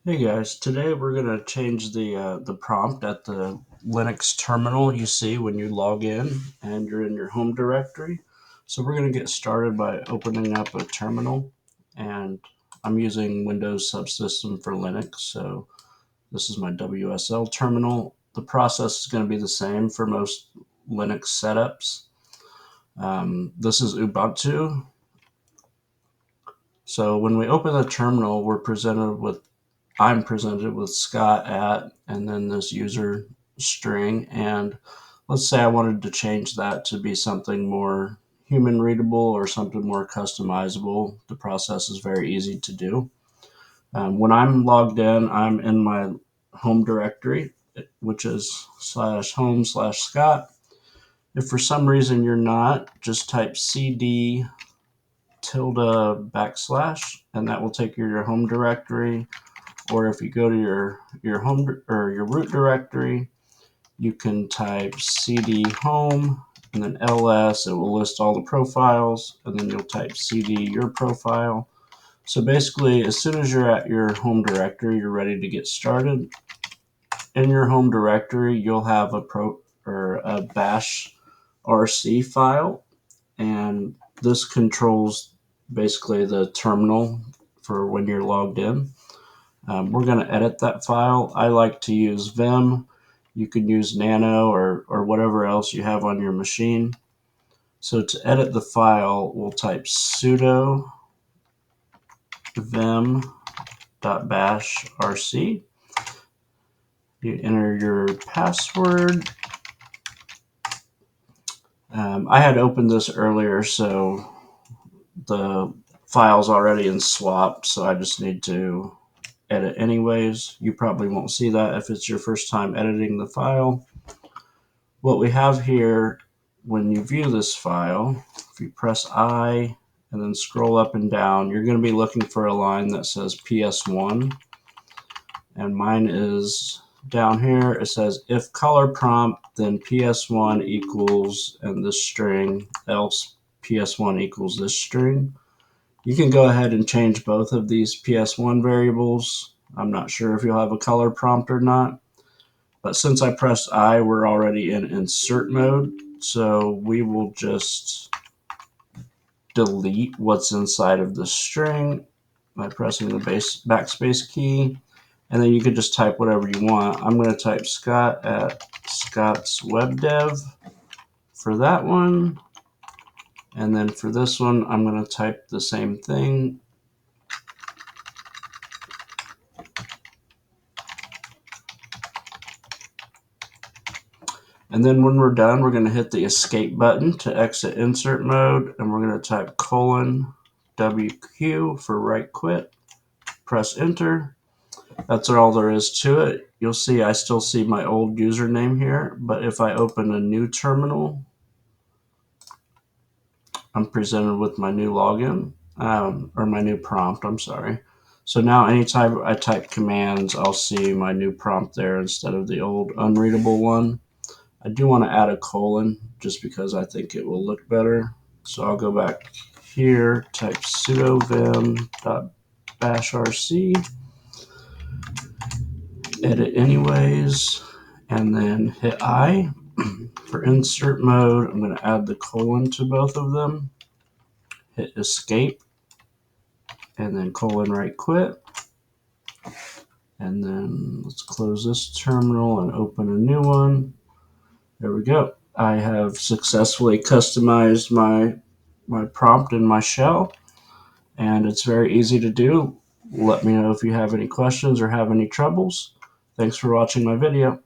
Hey guys, today we're going to change the prompt at the Linux terminal you see when you log in and you're in your home directory. So we're going to get started by opening up a terminal, and I'm using Windows Subsystem for Linux, so this is my WSL terminal. The process is going to be the same for most Linux setups. This is Ubuntu. So when we open the terminal, I'm presented with Scott at, and then this user string. And let's say I wanted to change that to be something more human readable or something more customizable. The process is very easy to do. When I'm logged in, I'm in my home directory, which is /home/Scott. If for some reason you're not, just type cd tilde backslash, and that will take you to your home directory. Or if you go to your home or your root directory, you can type cd home and then ls. It will list all the profiles, and then you'll type cd your profile. So basically, as soon as you're at your home directory, you're ready to get started. In your home directory, you'll have a bashrc file, and this controls basically the terminal for when you're logged in. We're going to edit that file. I like to use Vim. You can use Nano or whatever else you have on your machine. So to edit the file, we'll type sudo vim.bashrc. You enter your password. I had opened this earlier, so the file's already in swap, so I just need to edit anyways. You probably won't see that if it's your first time editing the file. What we have here, when you view this file, if you press I and then scroll up and down, you're going to be looking for a line that says PS1, and mine is down here. It says if color prompt, then PS1 equals, and this string, else PS1 equals this string. You can go ahead and change both of these PS1 variables. I'm not sure if you'll have a color prompt or not. But since I pressed I, we're already in insert mode. So we will just delete what's inside of the string by pressing the backspace key. And then you can just type whatever you want. I'm going to type Scott at Scott's Web Dev for that one. And then for this one, I'm going to type the same thing. And then when we're done, we're going to hit the escape button to exit insert mode, and we're going to type :WQ for right quit. Press enter. That's all there is to it. You'll see I still see my old username here, but if I open a new terminal, I'm presented with my new login, or my new prompt, I'm sorry. So now anytime I type commands, I'll see my new prompt there instead of the old unreadable one. I do want to add a colon just because I think it will look better. So I'll go back here, type sudo vim.bashrc, edit anyways, and then hit I. For insert mode, I'm going to add the colon to both of them, hit escape, and then colon right quit. And then let's close this terminal and open a new one. There we go. I have successfully customized my prompt in my shell, and it's very easy to do. Let me know if you have any questions or have any troubles. Thanks for watching my video.